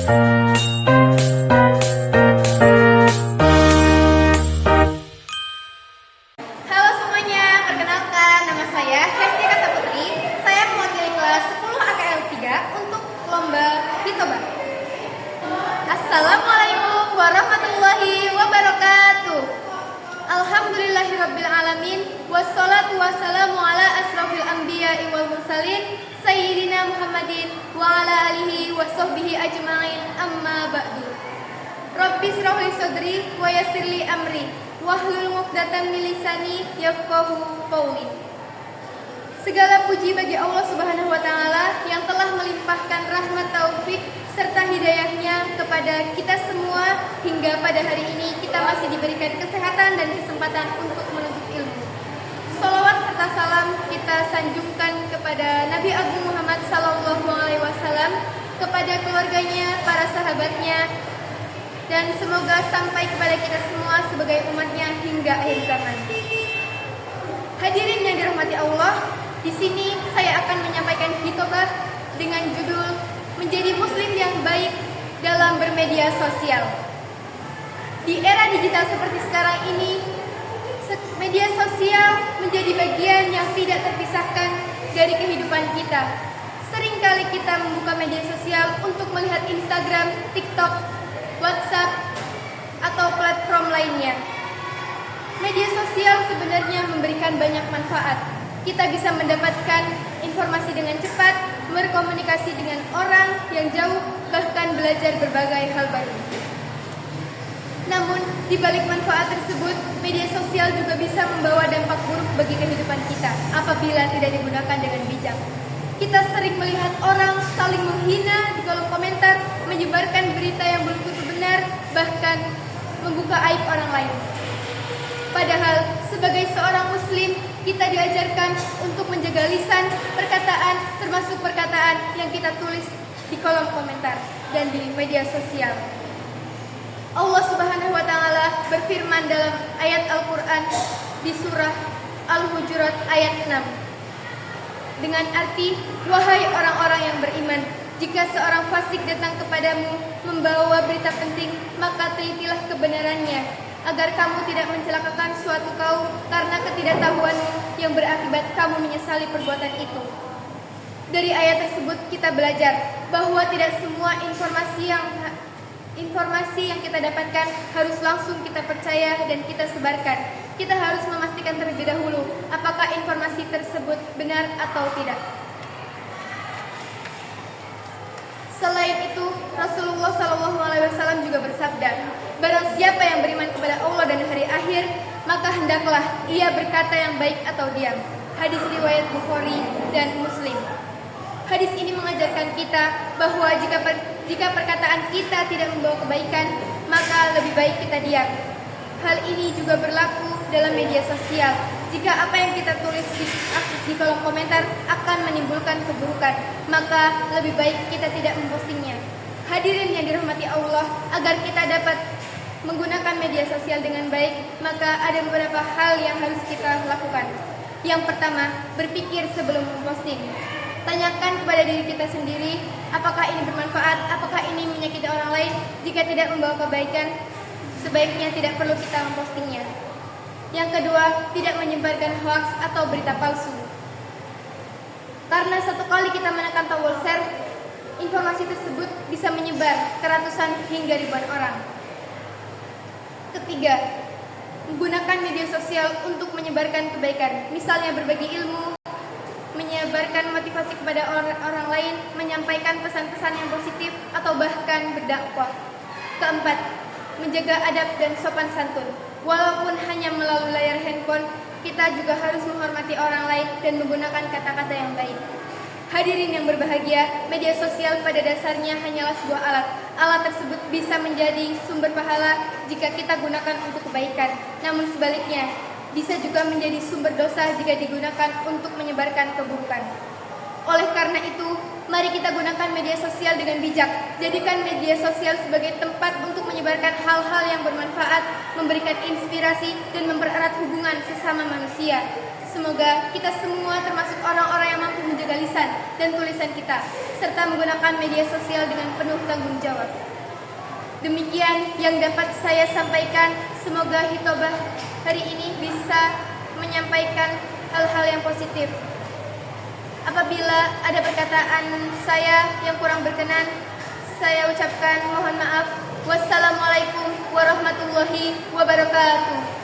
Halo semuanya, perkenalkan nama saya Hestia Saputri. Saya mewakili kelas 10 AKL 3 untuk lomba Hitoba. Assalamualaikum warahmatullahi wabarakatuh. Alhamdulillahirabbil alamin wassalatu wassalamu ala asrofil anbiya'i wal mursalin sayyidina Muhammadin wa ala alihi wa sahbihi ajma'in amma ba'du. Rabbi shrah li sadri wa yassir li amri wahlul 'uqdatam min lisani yafqahu qawli. Segala puji bagi Allah Subhanahu wa taala yang telah melimpahkan rahmat taufik serta hidayahnya kepada kita semua hingga pada hari ini kita masih diberikan kesehatan dan kesempatan untuk menuntut ilmu. Shalawat serta salam kita sanjungkan kepada Nabi Agung Muhammad sallallahu alaihi wasallam, kepada keluarganya, para sahabatnya, dan semoga sampai kepada kita semua sebagai umatnya hingga akhir zaman. Hadirin yang dirahmati Allah, di sini saya akan menyampaikan hitobah dengan judul Menjadi Muslim yang Baik dalam Bermedia Sosial. Di era digital seperti sekarang ini, media sosial menjadi bagian yang tidak terpisahkan dari kehidupan kita. Seringkali kita membuka media sosial untuk melihat Instagram, TikTok, WhatsApp, atau platform lainnya. Media sosial sebenarnya memberikan banyak manfaat. Kita bisa mendapatkan informasi dengan cepat, berkomunikasi dengan orang yang jauh, bahkan belajar berbagai hal baru. Namun, di balik manfaat tersebut, media sosial juga bisa membawa dampak buruk bagi kehidupan kita apabila tidak digunakan dengan bijak. Kita sering melihat orang saling menghina di kolom komentar, menyebarkan berita yang belum tentu benar, bahkan membuka aib orang lain. Padahal, sebagai seorang muslim, kita diajarkan untuk menjaga lisan, perkataan, termasuk perkataan yang kita tulis di kolom komentar dan di media sosial. Allah Subhanahu wa taala berfirman dalam ayat Al-Qur'an di surah Al-Hujurat ayat 6 dengan arti, wahai orang-orang yang beriman, jika seorang fasik datang kepadamu membawa berita penting, maka telitilah kebenarannya, agar kamu tidak mencelakakan suatu kaum karena ketidaktahuanmu yang berakibat kamu menyesali perbuatan itu. Dari ayat tersebut kita belajar bahwa tidak semua informasi yang kita dapatkan harus langsung kita percaya dan kita sebarkan. Kita harus memastikan terlebih dahulu apakah informasi tersebut benar atau tidak. Selain itu, Rasulullah SAW juga bersabda, barang siapa yang beriman kepada Allah dan hari akhir, maka hendaklah ia berkata yang baik atau diam. Hadis riwayat Bukhari dan Muslim. Hadis ini mengajarkan kita bahwa jika perkataan kita tidak membawa kebaikan, maka lebih baik kita diam. Hal ini juga berlaku dalam media sosial. Jika apa yang kita tulis di kolom komentar akan menimbulkan keburukan, maka lebih baik kita tidak mempostingnya. Hadirin yang dirahmati Allah, agar kita dapat menggunakan media sosial dengan baik, maka ada beberapa hal yang harus kita lakukan. Yang pertama, berpikir sebelum memposting. Tanyakan kepada diri kita sendiri, apakah ini bermanfaat, apakah ini menyakiti orang lain. Jika tidak membawa kebaikan, sebaiknya tidak perlu kita mempostingnya. Yang kedua, tidak menyebarkan hoaks atau berita palsu. Karena satu kali kita menekan tombol share, informasi tersebut bisa menyebar ke ratusan hingga ribuan orang. Ketiga, menggunakan media sosial untuk menyebarkan kebaikan, misalnya berbagi ilmu, menyebarkan motivasi kepada orang lain, menyampaikan pesan-pesan yang positif, atau bahkan berdakwah. Keempat, menjaga adab dan sopan santun. Walaupun hanya melalui layar handphone, kita juga harus menghormati orang lain dan menggunakan kata-kata yang baik. Hadirin yang berbahagia, media sosial pada dasarnya hanyalah sebuah alat. Alat tersebut bisa menjadi sumber pahala jika kita gunakan untuk kebaikan. Namun sebaliknya, bisa juga menjadi sumber dosa jika digunakan untuk menyebarkan keburukan. Oleh karena itu, mari kita gunakan media sosial dengan bijak. Jadikan media sosial sebagai tempat untuk menyebarkan hal-hal yang bermanfaat, memberikan inspirasi, dan mempererat hubungan sesama manusia. Semoga kita semua termasuk orang-orang yang mampu menjaga lisan dan tulisan kita, serta menggunakan media sosial dengan penuh tanggung jawab. Demikian yang dapat saya sampaikan. Semoga hitobah hari ini bisa menyampaikan hal-hal yang positif. Apabila ada perkataan saya yang kurang berkenan, saya ucapkan mohon maaf. Wassalamualaikum warahmatullahi wabarakatuh.